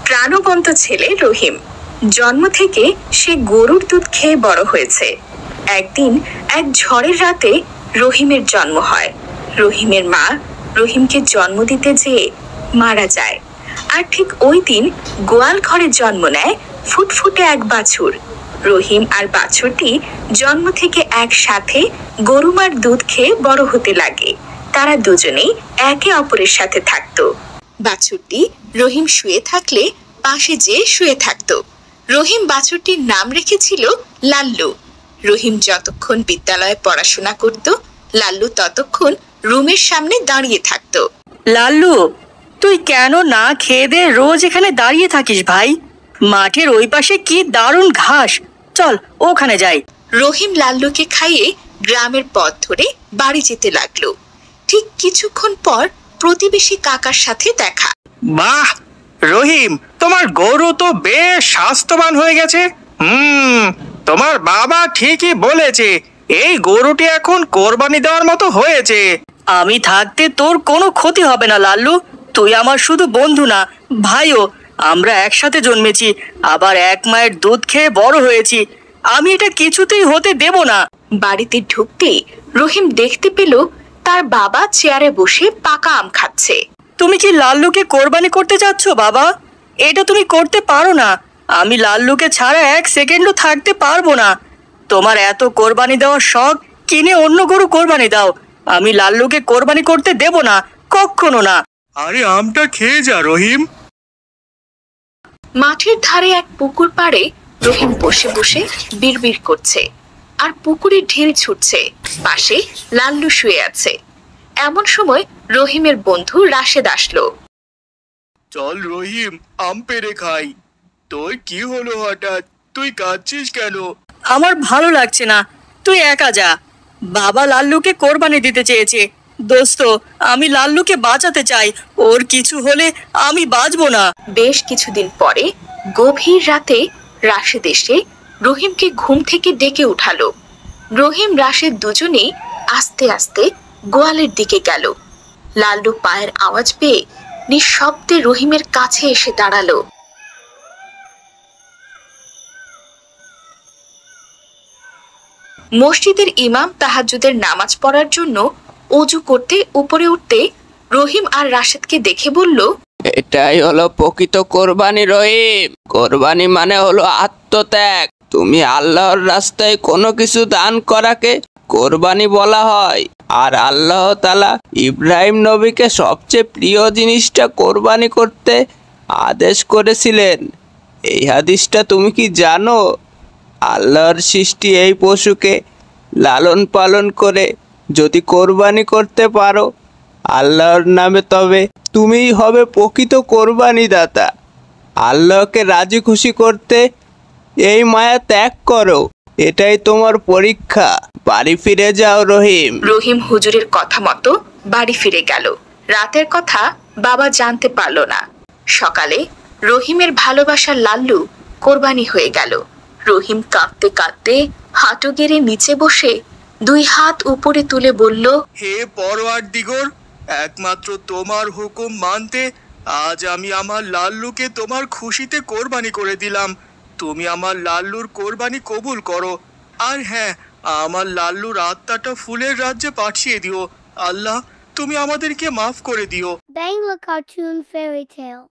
প্রাণবন্ত ছেলে রহিম। জন্ম থেকে সে গরুর দুধ খেয়ে বড় হয়েছে। একদিন এক ঝড়ের রাতে রহিমের জন্ম হয়। রহিমের মা রহিমকে জন্ম দিতে যেয়ে মারা যায়। আর ঠিক ওই দিন গোয়াল ঘরে জন্ম নেয় ফুটফুটে এক বাছুর। রহিম আর বাছুরটি জন্ম থেকে একসাথে গরুমার দুধ খেয়ে বড় হতে লাগে। তারা দুজনেই একে অপরের সাথে থাকতো। বাছুরটি রহিম শুয়ে থাকলে পাশে যেয়ে শুয়ে থাকতো। রহিম বাছুরটির নাম রেখেছিল লাল্লু। রহিম যতক্ষণ বিদ্যালয়ে পড়াশোনা করত, লাল্লু ততক্ষণ রুমের সামনে দাঁড়িয়ে থাকতো। লাল্লু, তুই কেন না খেয়ে দে রোজ এখানে দাঁড়িয়ে থাকিস ভাই? মাঠের ওই পাশে কি দারুণ ঘাস, চল ওখানে যাই। রহিম লাল্লুকে খাইয়ে গ্রামের পথ ধরে বাড়ি যেতে লাগলো। ঠিক কিছুক্ষণ পর প্রতিবেশী কাকার সাথে দেখা। বাহ রহিম, তোমার গরু তো বেশ স্বাস্থ্যবান হয়ে গেছে। তোমার বাবা ঠিকই বলেছে, এই গরুটি এখন কোরবানি দেওয়ার মতো হয়েছে। আমি থাকতে তোর কোনো ক্ষতি হবে না লাল্লু। তুই আমার শুধু বন্ধু না, ভাইও। আমরা একসাথে জন্মেছি, আবার এক মায়ের দুধ খেয়ে বড় হয়েছি। আমি এটা কিছুতেই হতে দেব না। বাড়িতে ঢুকতেই রহিম দেখতে পেল তার বাবা চেয়ারে বসে পাকা আম খাচ্ছে। তুমি কি লাল্লুকে কোরবানি করতে চাচ্ছ বাবা? এটা তুমি করতে পারো না। আমি লাল্লুকে ছাড়া এক সেকেন্ডও থাকতে পারবো না। তোমার এত কোরবানি দেওয়ার শখ, কিনে অন্য গরু কোরবানি দাও। আমি লাল্লুকে কোরবানি করতে দেব না, কখনো না। আরে আমটা খেয়ে যা রহিম। মাঠের ধারে এক পুকুর পাড়ে রহিম বসে বসে বিড়বিড় করছে, আর পুকুরে ঢিল ছুটছে। পাশে লাল্লু শুয়ে আছে। এমন সময় রহিমের বন্ধু রাশেদ আসলো। চল রহিম, আম পেড়ে খাই। তোর কি হলো হঠাৎ? তুই কাঁদছিস কেন? আমার ভালো লাগছে না, তুই একা যা। বাবা লাল্লুকে কোরবানি দিতে চেয়েছে। দোস্ত, আমি লাল্লুকে বাঁচাতে চাই। ওর কিছু হলে আমি বাঁচবো না। বেশ কিছুদিন পরে গভীর রাতে রাশেদ এসে রহিমকে ঘুম থেকে ডেকে উঠালো। রহিম রাশেদ দুজনেই আস্তে আস্তে গোয়ালের দিকে গেল। লাল্লু পায়ের আওয়াজ পেয়ে নিঃশব্দে রহিমের কাছে এসে দাঁড়ালো। মসজিদের ইমাম তাহাজ্জুদের নামাজ পড়ার জন্য অজু করতে উপরে উঠতে রহিম আর রাশেদকে দেখে বলল, এটাই হলো প্রকৃত কোরবানি রহিম। কোরবানি মানে হলো আত্মত্যাগ। তুমি আল্লাহর রাস্তায় কোনো কিছু দান করাকে কোরবানি বলা হয়। আর আল্লাহ তাআলা ইব্রাহিম নবীকে সবচেয়ে প্রিয় জিনিসটা কোরবানি করতে আদেশ করেছিলেন। এই হাদিসটা তুমি কি জানো? আল্লাহর সৃষ্টি এই পশুকে লালন পালন করে যদি কোরবানি করতে পারো আল্লাহর নামে, তবে তুমিই হবে প্রকৃত কোরবানি দাতা। আল্লাহকে রাজি খুশি করতে এই মায়া ত্যাগ করো, এটাই তোমার পরীক্ষা। বাড়ি ফিরে যাও রহিম। রহিম হুজুরের কথা মতো বাড়ি ফিরে গেল। রাতের কথা বাবা জানতে পারল না। সকালে রহিমের ভালোবাসার লাল্লু কোরবানি হয়ে গেল। রহিম কাঁদতে কাঁদতে হাঁটু গেড়ে নিচে বসে দুই হাত উপরে তুলে বলল, হে পরওয়ারদিগর, একমাত্র তোমার হুকুম মানতে আজ আমি আমার লাল্লুকে তোমার খুশিতে কোরবানি করে দিলাম। তুমি আমার লাল্লুর কোরবানি কবুল করো। আর হ্যাঁ, আমার লাল্লুর আত্মাটা ফুলের রাজ্যে পাঠিয়ে দিও। আল্লাহ, তুমি আমাদেরকে মাফ করে দিও। Bangla Cartoon Fairy Tale